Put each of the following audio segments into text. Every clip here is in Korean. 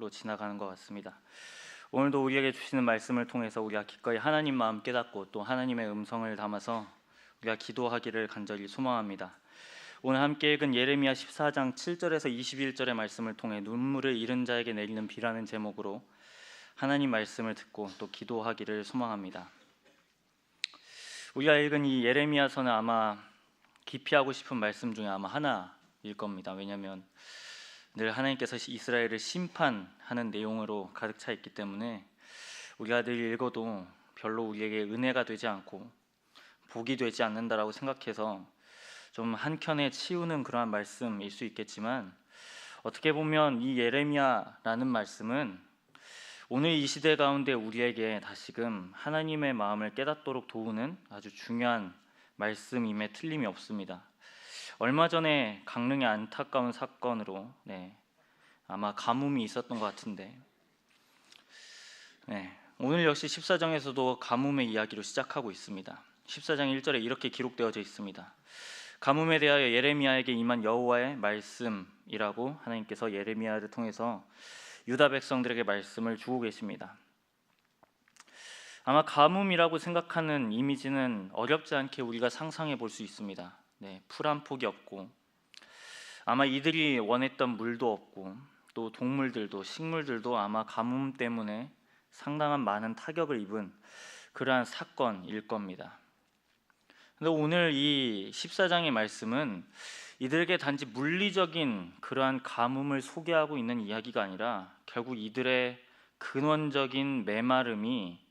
주일로 지나가는 것 같습니다. 오늘도 우리에게 주시는 말씀을 통해서 우리가 기꺼이 하나님 마음 깨닫고 또 하나님의 음성을 담아서 우리가 기도하기를 간절히 소망합니다. 오늘 함께 읽은 예레미야 14장 7절에서 21절의 말씀을 통해 눈물을 잃은 자에게 내리는 비라는 제목으로 하나님 말씀을 듣고 또 기도하기를 소망합니다. 우리가 읽은 이 예레미야서는 아마 기피하고 싶은 말씀 중에 아마 하나일 겁니다. 왜냐하면 늘 하나님께서 이스라엘을 심판하는 내용으로 가득 차 있기 때문에 우리가 늘 읽어도 별로 우리에게 은혜가 되지 않고 복이 되지 않는다라고 생각해서 좀 한켠에 치우는 그러한 말씀일 수 있겠지만, 어떻게 보면 이 예레미야라는 말씀은 오늘 이 시대 가운데 우리에게 다시금 하나님의 마음을 깨닫도록 도우는 아주 중요한 말씀임에 틀림이 없습니다. 얼마 전에 강릉의 안타까운 사건으로 아마 가뭄이 있었던 것 같은데, 오늘 역시 14장에서도 가뭄의 이야기로 시작하고 있습니다. 14장 1절에 이렇게 기록되어져 있습니다. 가뭄에 대하여 예레미야에게 임한 여호와의 말씀이라고 하나님께서 예레미야를 통해서 유다 백성들에게 말씀을 주고 계십니다. 아마 가뭄이라고 생각하는 이미지는 어렵지 않게 우리가 상상해 볼 수 있습니다. 풀 한 폭이 없고 아마 이들이 원했던 물도 없고 또 동물들도 식물들도 아마 가뭄 때문에 상당한 많은 타격을 입은 그러한 사건일 겁니다. 근데 오늘 이 14장의 말씀은 이들에게 단지 물리적인 그러한 가뭄을 소개하고 있는 이야기가 아니라 결국 이들의 근원적인 메마름이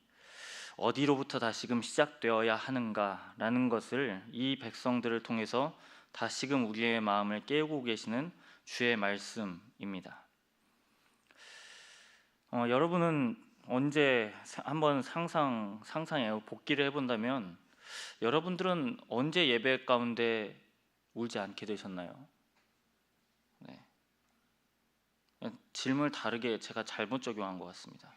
어디로부터 다시금 시작되어야 하는가라는 것을 이 백성들을 통해서 다시금 우리의 마음을 깨우고 계시는 주의 말씀입니다. 여러분은 언제 한번 상상해요. 복기를 해본다면 여러분들은 언제 예배 가운데 울지 않게 되셨나요? 질문을 다르게 제가 잘못 적용한 것 같습니다.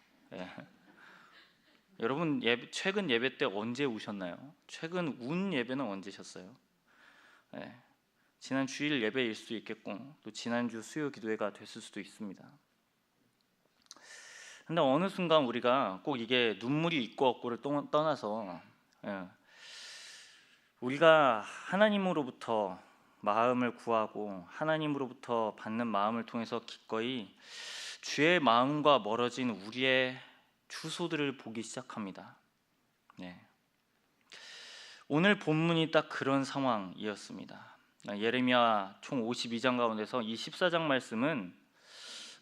여러분 최근 예배 때 언제 우셨나요? 최근 운 예배는 언제셨어요? 지난 주일 예배일 수도 있겠고 또 지난주 수요 기도회가 됐을 수도 있습니다. 근데 어느 순간 우리가 꼭 이게 눈물이 있고 없고를 떠나서 우리가 하나님으로부터 마음을 구하고 하나님으로부터 받는 마음을 통해서 기꺼이 주의 마음과 멀어진 우리의 주소들을 보기 시작합니다. 오늘 본문이 딱 그런 상황이었습니다. 예레미야 총 52장 가운데서 이 14장 말씀은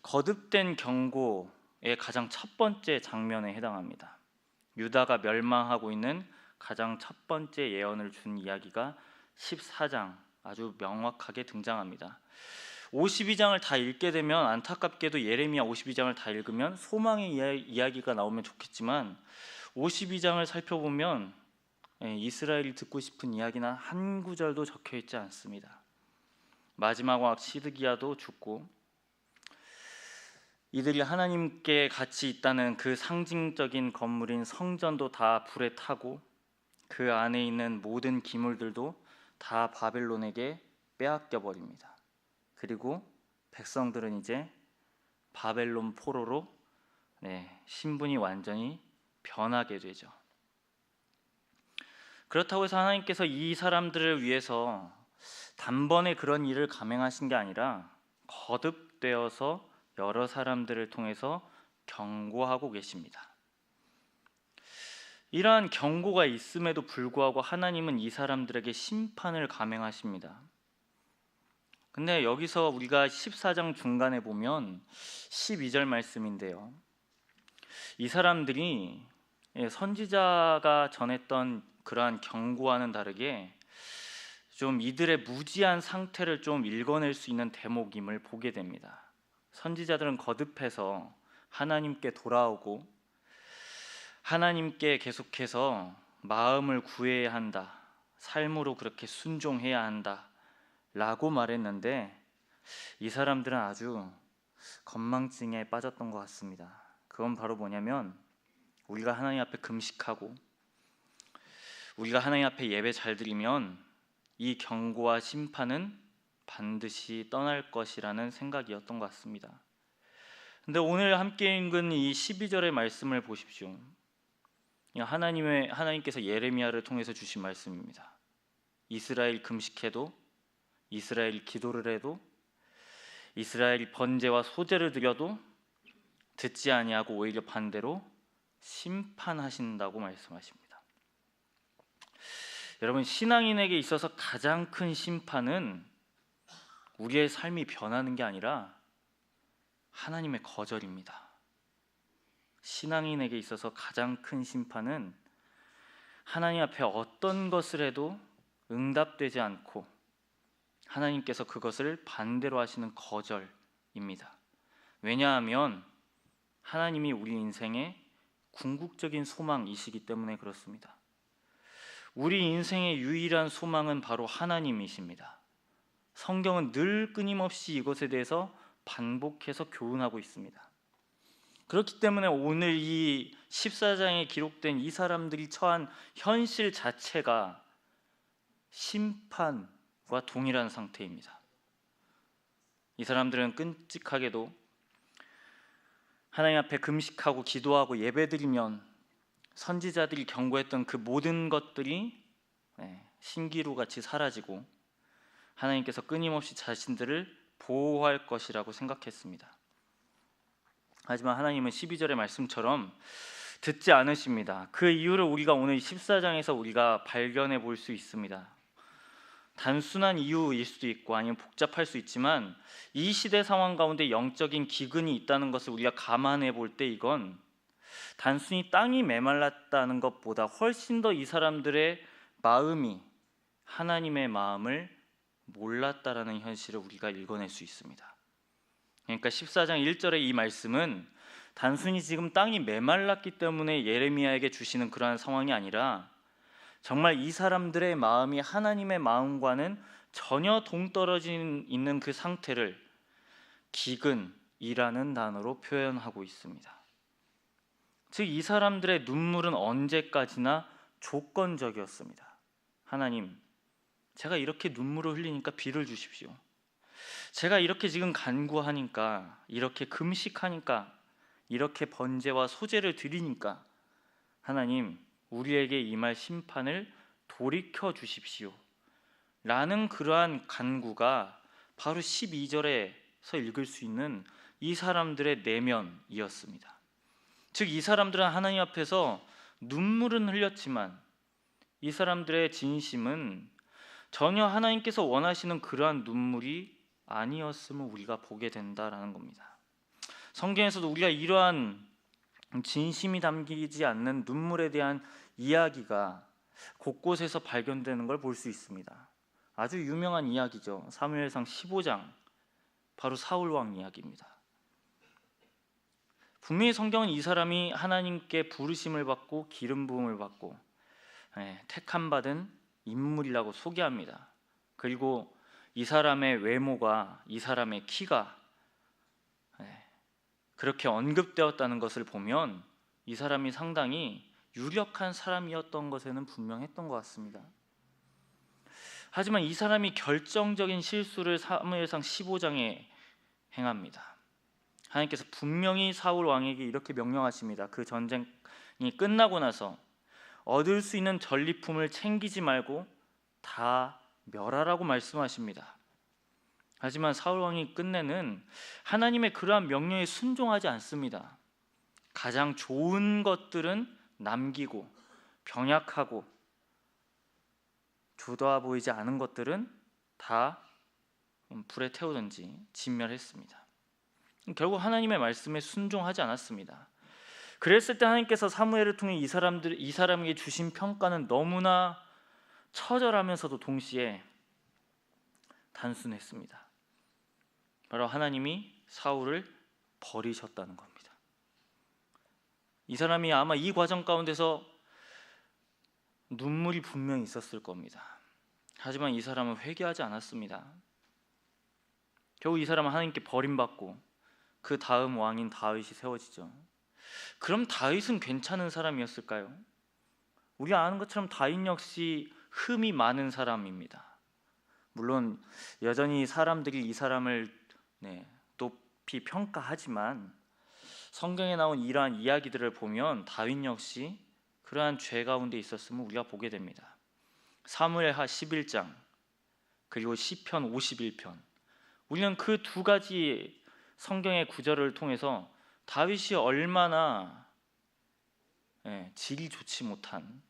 거듭된 경고의 가장 첫 번째 장면에 해당합니다. 유다가 멸망하고 있는 가장 첫 번째 예언을 준 이야기가 14장 아주 명확하게 등장합니다. 52장을 다 읽게 되면 안타깝게도 예레미야 52장을 다 읽으면 소망의 이야기가 나오면 좋겠지만 52장을 살펴보면 이스라엘이 듣고 싶은 이야기나 한 구절도 적혀 있지 않습니다. 마지막 왕 시드기야도 죽고 이들이 하나님께 같이 있다는 그 상징적인 건물인 성전도 다 불에 타고 그 안에 있는 모든 기물들도 다 바벨론에게 빼앗겨 버립니다. 그리고 백성들은 이제 바벨론 포로로 신분이 완전히 변하게 되죠. 그렇다고 해서 하나님께서 이 사람들을 위해서 단번에 그런 일을 감행하신 게 아니라 거듭되어서 여러 사람들을 통해서 경고하고 계십니다. 이러한 경고가 있음에도 불구하고 하나님은 이 사람들에게 심판을 감행하십니다. 근데 여기서 우리가 14장 중간에 보면 12절 말씀인데요, 이 사람들이 선지자가 전했던 그러한 경고와는 다르게 좀 이들의 무지한 상태를 좀 읽어낼 수 있는 대목임을 보게 됩니다. 선지자들은 거듭해서 하나님께 돌아오고 하나님께 계속해서 마음을 구해야 한다, 삶으로 그렇게 순종해야 한다 라고 말했는데 이 사람들은 아주 건망증에 빠졌던 것 같습니다. 그건 바로 뭐냐면 우리가 하나님 앞에 금식하고 우리가 하나님 앞에 예배 잘 드리면 이 경고와 심판은 반드시 떠날 것이라는 생각이었던 것 같습니다. 근데 오늘 함께 읽은 이 12절의 말씀을 보십시오. 하나님께서 예레미야를 통해서 주신 말씀입니다. 이스라엘 금식해도, 이스라엘 기도를 해도, 이스라엘 번제와 소제를 드려도 듣지 아니하고 오히려 반대로 심판하신다고 말씀하십니다. 여러분, 신앙인에게 있어서 가장 큰 심판은 우리의 삶이 변하는 게 아니라 하나님의 거절입니다. 신앙인에게 있어서 가장 큰 심판은 하나님 앞에 어떤 것을 해도 응답되지 않고 하나님께서 그것을 반대로 하시는 거절입니다. 왜냐하면 하나님이 우리 인생의 궁극적인 소망이시기 때문에 그렇습니다. 우리 인생의 유일한 소망은 바로 하나님이십니다. 성경은 늘 끊임없이 이것에 대해서 반복해서 교훈하고 있습니다. 그렇기 때문에 오늘 이 14장에 기록된 이 사람들이 처한 현실 자체가 심판과 동일한 상태입니다. 이 사람들은 끔찍하게도 하나님 앞에 금식하고 기도하고 예배드리면 선지자들이 경고했던 그 모든 것들이 신기루같이 사라지고 하나님께서 끊임없이 자신들을 보호할 것이라고 생각했습니다. 하지만 하나님은 12절의 말씀처럼 듣지 않으십니다. 그 이유를 우리가 오늘 14장에서 우리가 발견해 볼 수 있습니다. 단순한 이유일 수도 있고 아니면 복잡할 수 있지만 이 시대 상황 가운데 영적인 기근이 있다는 것을 우리가 감안해 볼 때 이건 단순히 땅이 메말랐다는 것보다 훨씬 더 이 사람들의 마음이 하나님의 마음을 몰랐다라는 현실을 우리가 읽어낼 수 있습니다. 그러니까 14장 1절의 이 말씀은 단순히 지금 땅이 메말랐기 때문에 예레미야에게 주시는 그러한 상황이 아니라 정말 이 사람들의 마음이 하나님의 마음과는 전혀 동떨어져 있는 그 상태를 기근이라는 단어로 표현하고 있습니다. 즉 이 사람들의 눈물은 언제까지나 조건적이었습니다. 하나님, 제가 이렇게 눈물을 흘리니까 비를 주십시오. 제가 이렇게 지금 간구하니까, 이렇게 금식하니까, 이렇게 번제와 소제를 드리니까 하나님, 우리에게 임할 심판을 돌이켜 주십시오 라는 그러한 간구가 바로 12절에서 읽을 수 있는 이 사람들의 내면이었습니다. 즉 이 사람들은 하나님 앞에서 눈물은 흘렸지만 이 사람들의 진심은 전혀 하나님께서 원하시는 그러한 눈물이 아니었음을 우리가 보게 된다라는 겁니다. 성경에서도 우리가 이러한 진심이 담기지 않는 눈물에 대한 이야기가 곳곳에서 발견되는 걸 볼 수 있습니다. 아주 유명한 이야기죠. 사무엘상 15장, 바로 사울 왕 이야기입니다. 분명히 성경은 이 사람이 하나님께 부르심을 받고 기름 부음을 받고 택함 받은 인물이라고 소개합니다. 그리고 이 사람의 외모가, 이 사람의 키가 그렇게 언급되었다는 것을 보면 이 사람이 상당히 유력한 사람이었던 것에는 분명했던 것 같습니다. 하지만 이 사람이 결정적인 실수를 사무엘상 15장에 행합니다. 하나님께서 분명히 사울 왕에게 이렇게 명령하십니다. 그 전쟁이 끝나고 나서 얻을 수 있는 전리품을 챙기지 말고 다 멸하라고 말씀하십니다. 하지만 사울 왕이 끝내는 하나님의 그러한 명령에 순종하지 않습니다. 가장 좋은 것들은 남기고 병약하고 좋아 보이지 않은 것들은 다 불에 태우든지 진멸했습니다. 결국 하나님의 말씀에 순종하지 않았습니다. 그랬을 때 하나님께서 사무엘을 통해 이 사람에게 주신 평가는 너무나 처절하면서도 동시에 단순했습니다. 바로 하나님이 사울을 버리셨다는 겁니다. 이 사람이 아마 이 과정 가운데서 눈물이 분명히 있었을 겁니다. 하지만 이 사람은 회개하지 않았습니다. 결국 이 사람은 하나님께 버림받고 그 다음 왕인 다윗이 세워지죠. 그럼 다윗은 괜찮은 사람이었을까요? 우리가 아는 것처럼 다윗 역시 흠이 많은 사람입니다. 물론 여전히 사람들이 이 사람을 높이 평가하지만 성경에 나온 이러한 이야기들을 보면 다윗 역시 그러한 죄 가운데 있었음을 우리가 보게 됩니다. 사무엘하 11장 그리고 시편 51편, 우리는 그 두 가지 성경의 구절을 통해서 다윗이 얼마나 질이 좋지 못한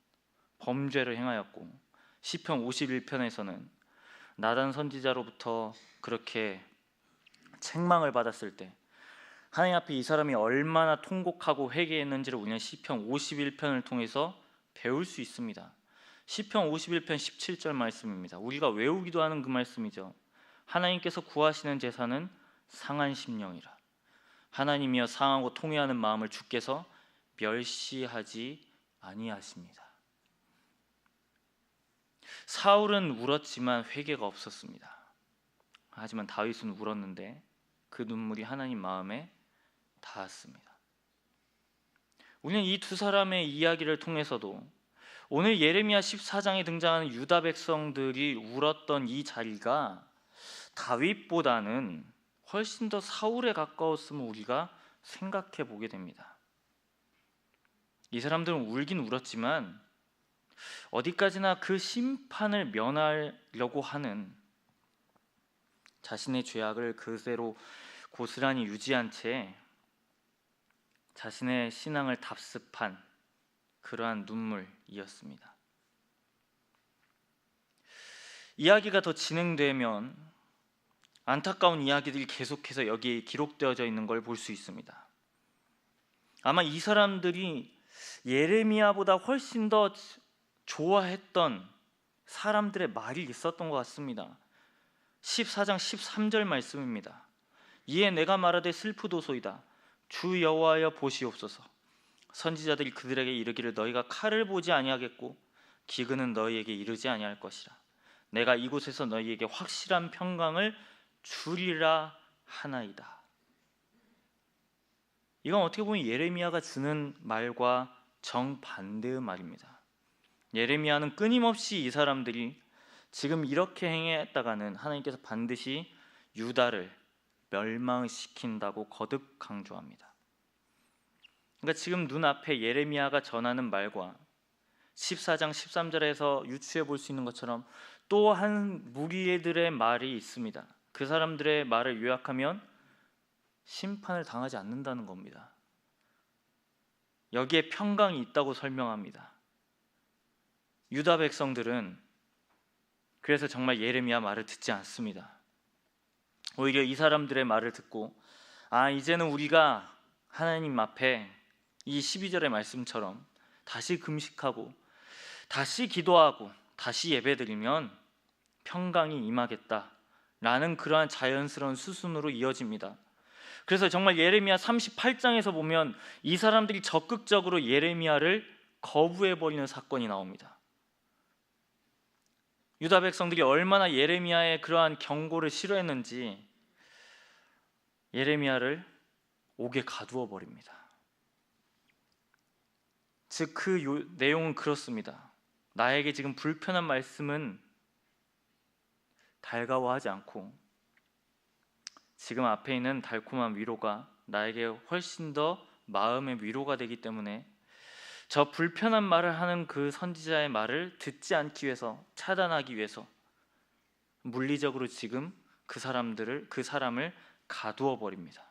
범죄를 행하였고, 시편 51편에서는 나단 선지자로부터 그렇게 책망을 받았을 때 하나님 앞에 이 사람이 얼마나 통곡하고 회개했는지를 우리는 시편 51편을 통해서 배울 수 있습니다. 시편 51편 17절 말씀입니다. 우리가 외우기도 하는 그 말씀이죠. 하나님께서 구하시는 제사는 상한 심령이라. 하나님이여 상하고 통회하는 마음을 주께서 멸시하지 아니하십니다. 사울은 울었지만 회개가 없었습니다. 하지만 다윗은 울었는데 그 눈물이 하나님 마음에 닿았습니다. 우리는 이 두 사람의 이야기를 통해서도 오늘 예레미야 14장에 등장하는 유다 백성들이 울었던 이 자리가 다윗보다는 훨씬 더 사울에 가까웠음을 우리가 생각해 보게 됩니다. 이 사람들은 울긴 울었지만 어디까지나 그 심판을 면하려고 하는, 자신의 죄악을 그대로 고스란히 유지한 채 자신의 신앙을 답습한 그러한 눈물이었습니다. 이야기가 더 진행되면 안타까운 이야기들이 계속해서 여기에 기록되어져 있는 걸 볼 수 있습니다. 아마 이 사람들이 예레미야보다 훨씬 더 좋아했던 사람들의 말이 있었던 것 같습니다. 14장 13절 말씀입니다. 이에 내가 말하되 슬프도소이다. 주 여호와여 보시옵소서. 선지자들이 그들에게 이르기를 너희가 칼을 보지 아니하겠고 기근은 너희에게 이르지 아니할 것이라. 내가 이곳에서 너희에게 확실한 평강을 주리라 하나이다. 이건 어떻게 보면 예레미야가 주는 말과 정반대의 말입니다. 예레미야는 끊임없이 이 사람들이 지금 이렇게 행했다가는 하나님께서 반드시 유다를 멸망시킨다고 거듭 강조합니다. 그러니까 지금 눈앞에 예레미야가 전하는 말과 14장 13절에서 유추해 볼 수 있는 것처럼 또 한 무리들의 말이 있습니다. 그 사람들의 말을 요약하면 심판을 당하지 않는다는 겁니다. 여기에 평강이 있다고 설명합니다. 유다 백성들은 그래서 정말 예레미야 말을 듣지 않습니다. 오히려 이 사람들의 말을 듣고 이제는 우리가 하나님 앞에 이 12절의 말씀처럼 다시 금식하고 다시 기도하고 다시 예배드리면 평강이 임하겠다라는 그러한 자연스러운 수순으로 이어집니다. 그래서 정말 예레미야 38장에서 보면 이 사람들이 적극적으로 예레미야를 거부해버리는 사건이 나옵니다. 유다 백성들이 얼마나 예레미야의 그러한 경고를 싫어했는지 예레미야를 옥에 가두어 버립니다. 즉 그 내용은 그렇습니다. 나에게 지금 불편한 말씀은 달가워하지 않고 지금 앞에 있는 달콤한 위로가 나에게 훨씬 더 마음의 위로가 되기 때문에 저 불편한 말을 하는 그 선지자의 말을 듣지 않기 위해서, 차단하기 위해서 물리적으로 지금 그 사람을 가두어 버립니다.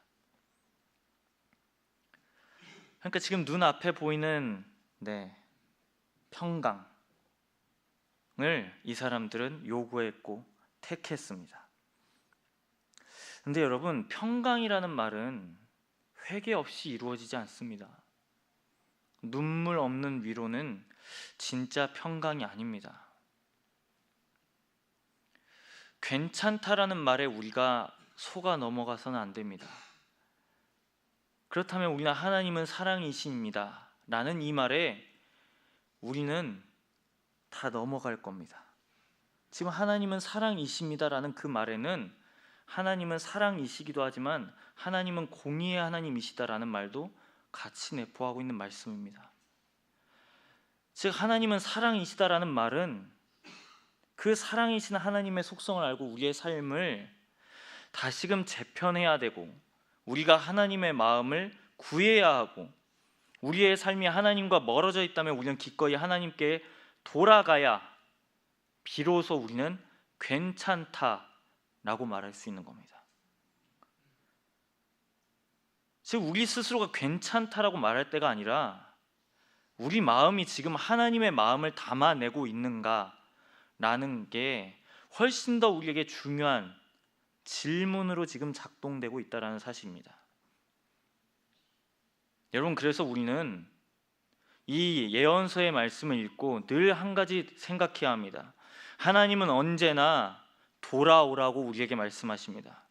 그러니까 지금 눈앞에 보이는 평강을 이 사람들은 요구했고 택했습니다. 근데 여러분, 평강이라는 말은 회개 없이 이루어지지 않습니다. 눈물 없는 위로는 진짜 평강이 아닙니다. 괜찮다라는 말에 우리가 속아 넘어가서는 안 됩니다. 그렇다면 우리는 하나님은 사랑이십니다 라는 이 말에 우리는 다 넘어갈 겁니다. 지금 하나님은 사랑이십니다 라는 그 말에는 하나님은 사랑이시기도 하지만 하나님은 공의의 하나님이시다라는 말도 같이 내포하고 있는 말씀입니다. 즉 하나님은 사랑이시다라는 말은 그 사랑이신 하나님의 속성을 알고 우리의 삶을 다시금 재편해야 되고 우리가 하나님의 마음을 구해야 하고 우리의 삶이 하나님과 멀어져 있다면 우리는 기꺼이 하나님께 돌아가야 비로소 우리는 괜찮다라고 말할 수 있는 겁니다. 즉 우리 스스로가 괜찮다라고 말할 때가 아니라 우리 마음이 지금 하나님의 마음을 담아내고 있는가라는 게 훨씬 더 우리에게 중요한 질문으로 지금 작동되고 있다는 사실입니다. 여러분, 그래서 우리는 이 예언서의 말씀을 읽고 늘 한 가지 생각해야 합니다. 하나님은 언제나 돌아오라고 우리에게 말씀하십니다.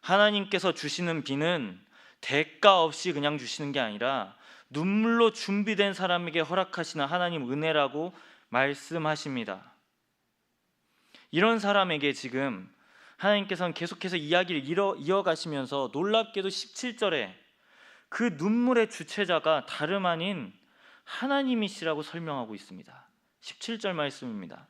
하나님께서 주시는 비는 대가 없이 그냥 주시는 게 아니라 눈물로 준비된 사람에게 허락하시는 하나님 은혜라고 말씀하십니다. 이런 사람에게 지금 하나님께서는 계속해서 이야기를 이어가시면서 놀랍게도 17절에 그 눈물의 주체자가 다름 아닌 하나님이시라고 설명하고 있습니다. 17절 말씀입니다.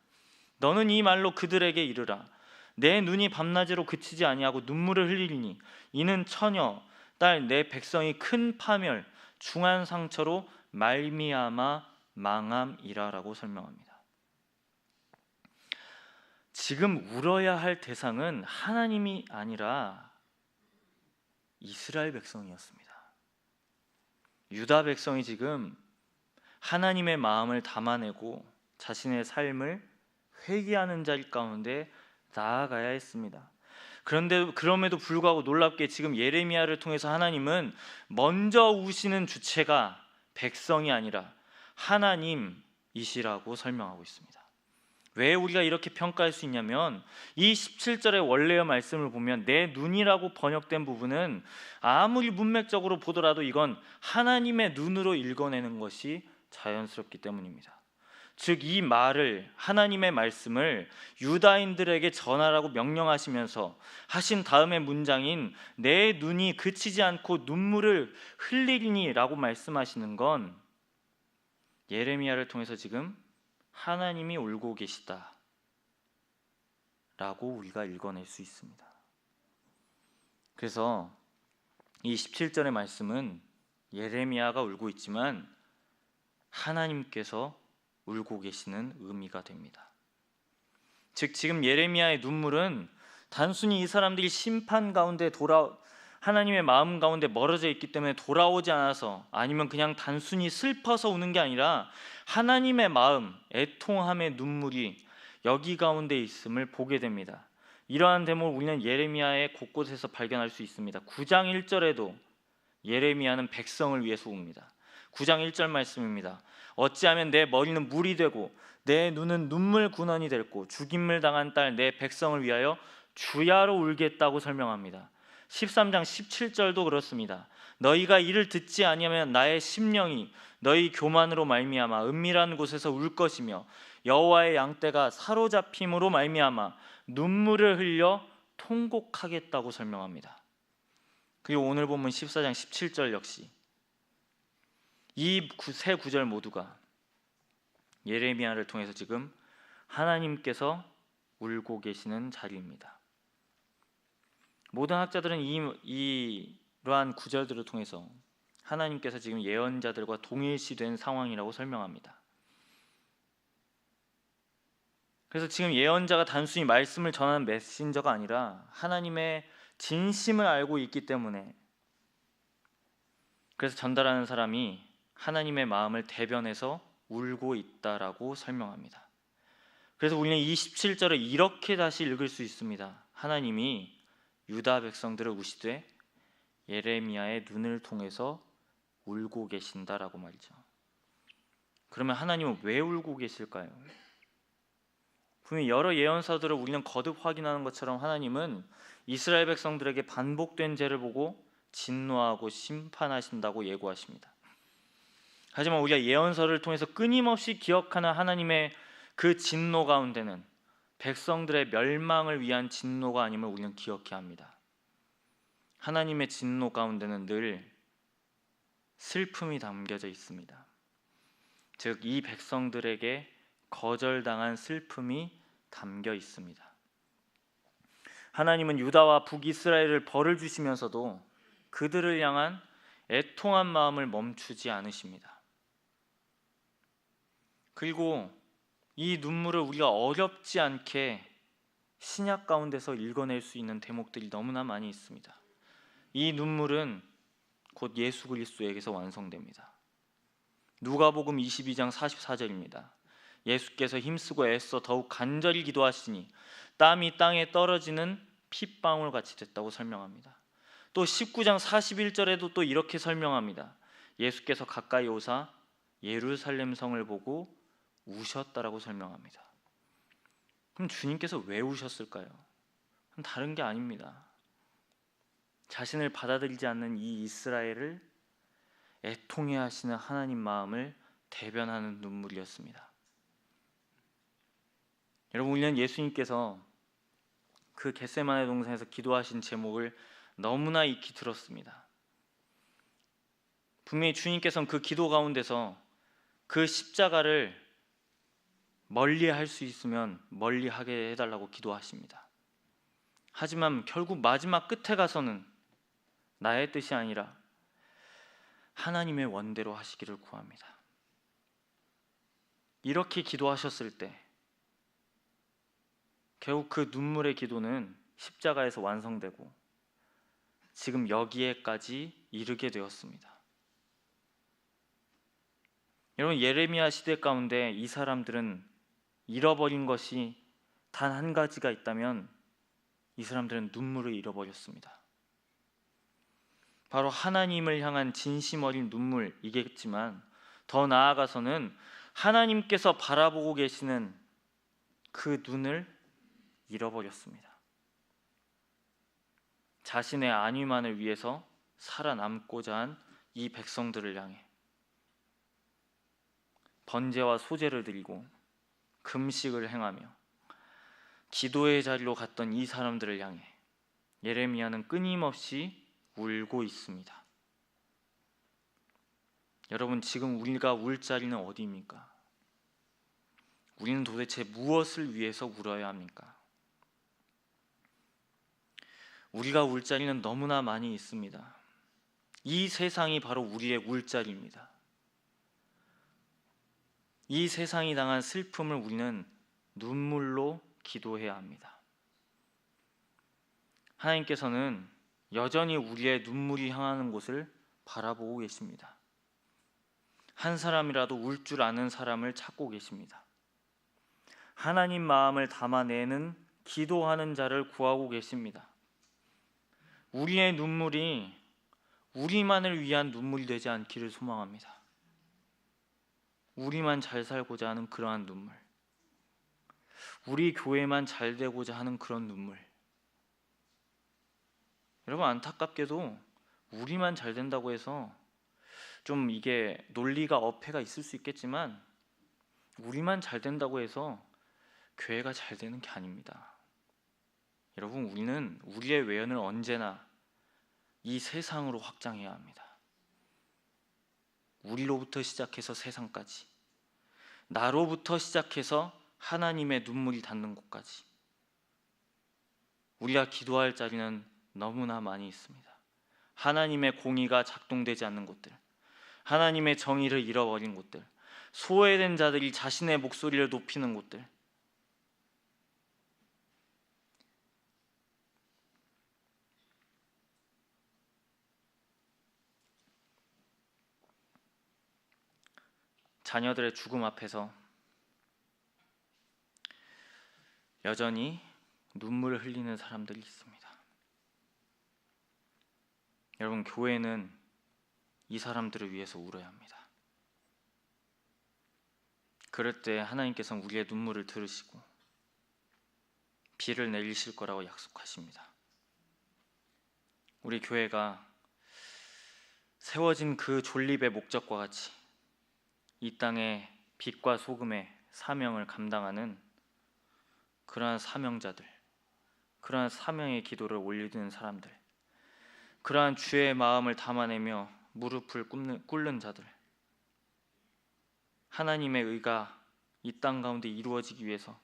너는 이 말로 그들에게 이르라. 내 눈이 밤낮으로 그치지 아니하고 눈물을 흘리니 이는 처녀 딸 내 백성이 큰 파멸 중한 상처로 말미암아 망함이라라고 설명합니다. 지금 울어야 할 대상은 하나님이 아니라 이스라엘 백성이었습니다. 유다 백성이 지금 하나님의 마음을 담아내고 자신의 삶을 회개하는 자리 가운데 나아가야 했습니다. 그런데 그럼에도 불구하고 놀랍게 지금 예레미야를 통해서 하나님은 먼저 우시는 주체가 백성이 아니라 하나님이시라고 설명하고 있습니다. 왜 우리가 이렇게 평가할 수 있냐면 이 17절의 원래의 말씀을 보면 내 눈이라고 번역된 부분은 아무리 문맥적으로 보더라도 이건 하나님의 눈으로 읽어내는 것이 자연스럽기 때문입니다. 즉 이 말을 하나님의 말씀을 유다인들에게 전하라고 명령하시면서 하신 다음의 문장인 내 눈이 그치지 않고 눈물을 흘리리니 라고 말씀하시는 건 예레미야를 통해서 지금 하나님이 울고 계시다 라고 우리가 읽어낼 수 있습니다. 그래서 이 17절의 말씀은 예레미야가 울고 있지만 하나님께서 울고 계시는 의미가 됩니다. 즉 지금 예레미야의 눈물은 단순히 이 사람들이 심판 가운데 하나님의 마음 가운데 멀어져 있기 때문에 돌아오지 않아서 아니면 그냥 단순히 슬퍼서 우는 게 아니라 하나님의 마음, 애통함의 눈물이 여기 가운데 있음을 보게 됩니다. 이러한 대목을 우리는 예레미야의 곳곳에서 발견할 수 있습니다. 9장 1절에도 예레미야는 백성을 위해서 웁니다. 9장 1절 말씀입니다. 어찌하면 내 머리는 물이 되고 내 눈은 눈물 군원이 됐고 죽임을 당한 딸 내 백성을 위하여 주야로 울겠다고 설명합니다. 13장 17절도 그렇습니다. 너희가 이를 듣지 아니하면 나의 심령이 너희 교만으로 말미암아 은밀한 곳에서 울 것이며 여호와의 양떼가 사로잡힘으로 말미암아 눈물을 흘려 통곡하겠다고 설명합니다. 그리고 오늘 본문 14장 17절 역시 이 세 구절 모두가 예레미야를 통해서 지금 하나님께서 울고 계시는 자리입니다. 모든 학자들은 이러한 구절들을 통해서 하나님께서 지금 예언자들과 동일시된 상황이라고 설명합니다. 그래서 지금 예언자가 단순히 말씀을 전하는 메신저가 아니라 하나님의 진심을 알고 있기 때문에 그래서 전달하는 사람이 하나님의 마음을 대변해서 울고 있다라고 설명합니다. 그래서 우리는 27절을 이렇게 다시 읽을 수 있습니다. 하나님이 유다 백성들을 우시되 예레미야의 눈을 통해서 울고 계신다라고 말이죠. 그러면 하나님은 왜 울고 계실까요? 분명히 여러 예언서들을 우리는 거듭 확인하는 것처럼 하나님은 이스라엘 백성들에게 반복된 죄를 보고 진노하고 심판하신다고 예고하십니다. 하지만 우리가 예언서를 통해서 끊임없이 기억하는 하나님의 그 진노 가운데는 백성들의 멸망을 위한 진노가 아님을 우리는 기억해야 합니다. 하나님의 진노 가운데는 늘 슬픔이 담겨져 있습니다. 즉 이 백성들에게 거절당한 슬픔이 담겨 있습니다. 하나님은 유다와 북이스라엘을 벌을 주시면서도 그들을 향한 애통한 마음을 멈추지 않으십니다. 그리고 이 눈물을 우리가 어렵지 않게 신약 가운데서 읽어낼 수 있는 대목들이 너무나 많이 있습니다. 이 눈물은 곧 예수 그리스도에게서 완성됩니다. 누가복음 22장 44절입니다. 예수께서 힘쓰고 애써 더욱 간절히 기도하시니 땀이 땅에 떨어지는 핏방울 같이 됐다고 설명합니다. 또 19장 41절에도 또 이렇게 설명합니다. 예수께서 가까이 오사 예루살렘 성을 보고 우셨다라고 설명합니다. 그럼 주님께서 왜 우셨을까요? 다른 게 아닙니다. 자신을 받아들이지 않는 이 이스라엘을 애통해 하시는 하나님 마음을 대변하는 눈물이었습니다. 여러분, 우리는 예수님께서 그 겟세마네 동산에서 기도하신 제목을 너무나 익히 들었습니다. 분명히 주님께서는 그 기도 가운데서 그 십자가를 멀리 할 수 있으면 멀리 하게 해달라고 기도하십니다. 하지만 결국 마지막 끝에 가서는 나의 뜻이 아니라 하나님의 원대로 하시기를 구합니다. 이렇게 기도하셨을 때 결국 그 눈물의 기도는 십자가에서 완성되고 지금 여기에까지 이르게 되었습니다. 여러분, 예레미야 시대 가운데 이 사람들은 잃어버린 것이 단 한 가지가 있다면 이 사람들은 눈물을 잃어버렸습니다. 바로 하나님을 향한 진심 어린 눈물이겠지만 더 나아가서는 하나님께서 바라보고 계시는 그 눈을 잃어버렸습니다. 자신의 안위만을 위해서 살아남고자 한 이 백성들을 향해 번제와 소제를 드리고 금식을 행하며 기도의 자리로 갔던 이 사람들을 향해 예레미야는 끊임없이 울고 있습니다. 여러분, 지금 우리가 울 자리는 어디입니까? 우리는 도대체 무엇을 위해서 울어야 합니까? 우리가 울 자리는 너무나 많이 있습니다. 이 세상이 바로 우리의 울 자리입니다. 이 세상이 당한 슬픔을 우리는 눈물로 기도해야 합니다. 하나님께서는 여전히 우리의 눈물이 향하는 곳을 바라보고 계십니다. 한 사람이라도 울 줄 아는 사람을 찾고 계십니다. 하나님 마음을 담아내는 기도하는 자를 구하고 계십니다. 우리의 눈물이 우리만을 위한 눈물이 되지 않기를 소망합니다. 우리만 잘 살고자 하는 그러한 눈물, 우리 교회만 잘 되고자 하는 그런 눈물. 여러분, 안타깝게도 우리만 잘 된다고 해서 좀 이게 논리가 어폐가 있을 수 있겠지만 우리만 잘 된다고 해서 교회가 잘 되는 게 아닙니다. 여러분, 우리는 우리의 외연을 언제나 이 세상으로 확장해야 합니다. 우리로부터 시작해서 세상까지, 나로부터 시작해서 하나님의 눈물이 닿는 곳까지 우리가 기도할 자리는 너무나 많이 있습니다. 하나님의 공의가 작동되지 않는 곳들, 하나님의 정의를 잃어버린 곳들, 소외된 자들이 자신의 목소리를 높이는 곳들, 자녀들의 죽음 앞에서 여전히 눈물을 흘리는 사람들이 있습니다. 여러분, 교회는 이 사람들을 위해서 울어야 합니다. 그럴 때 하나님께서는 우리의 눈물을 들으시고 비를 내리실 거라고 약속하십니다. 우리 교회가 세워진 그 존립의 목적과 같이 이 땅에 빛과 소금의 사명을 감당하는 그러한 사명자들, 그러한 사명의 기도를 올리는 사람들, 그러한 주의 마음을 담아내며 무릎을 꿇는 자들, 하나님의 의가 이 땅 가운데 이루어지기 위해서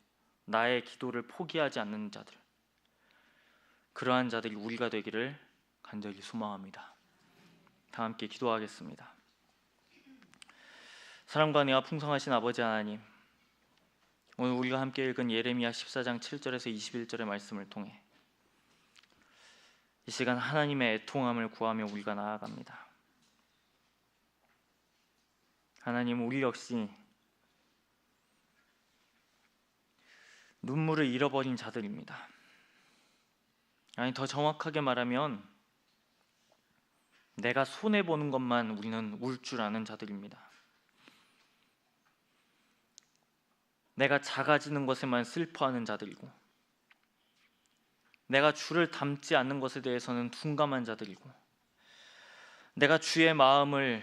나의 기도를 포기하지 않는 자들, 그러한 자들이 우리가 되기를 간절히 소망합니다. 다 함께 기도하겠습니다. 사랑과 은혜가 풍성하신 아버지 하나님, 오늘 우리가 함께 읽은 예레미야 14장 7절에서 21절의 말씀을 통해 이 시간 하나님의 애통함을 구하며 우리가 나아갑니다. 하나님, 우리 역시 눈물을 잃어버린 자들입니다. 아니, 더 정확하게 말하면 내가 손해보는 것만 우리는 울 줄 아는 자들입니다. 내가 작아지는 것에만 슬퍼하는 자들이고, 내가 주를 닮지 않는 것에 대해서는 둔감한 자들이고, 내가 주의 마음과는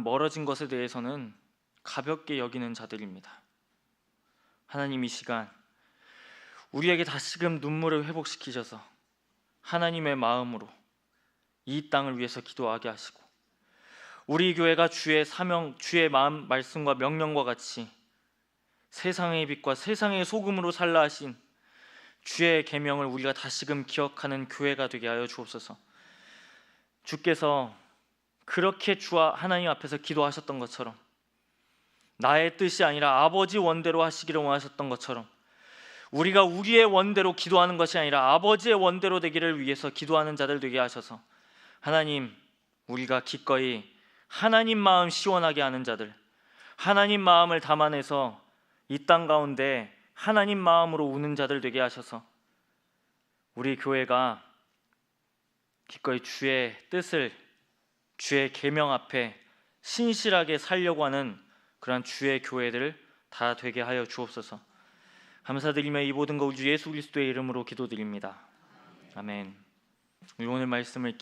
멀어진 것에 대해서는 가볍게 여기는 자들입니다. 하나님, 이 시간 우리에게 다시금 눈물을 회복시키셔서 하나님의 마음으로 이 땅을 위해서 기도하게 하시고, 우리 교회가 주의 마음 말씀과 명령과 같이 세상의 빛과 세상의 소금으로 살라 하신 주의 계명을 우리가 다시금 기억하는 교회가 되게 하여 주옵소서. 주께서 그렇게 주와 하나님 앞에서 기도하셨던 것처럼, 나의 뜻이 아니라 아버지 원대로 하시기를 원하셨던 것처럼, 우리가 우리의 원대로 기도하는 것이 아니라 아버지의 원대로 되기를 위해서 기도하는 자들 되게 하셔서, 하나님, 우리가 기꺼이 하나님 마음 시원하게 하는 자들, 하나님 마음을 담아내서 이 땅 가운데 하나님 마음으로 우는 자들 되게 하셔서 우리 교회가 기꺼이 주의 뜻을, 주의 계명 앞에 신실하게 살려고 하는 그러한 주의 교회들 다 되게 하여 주옵소서. 감사드리며 이 모든 것 우리 주 예수 그리스도의 이름으로 기도드립니다. 아멘. 우리 오늘 말씀을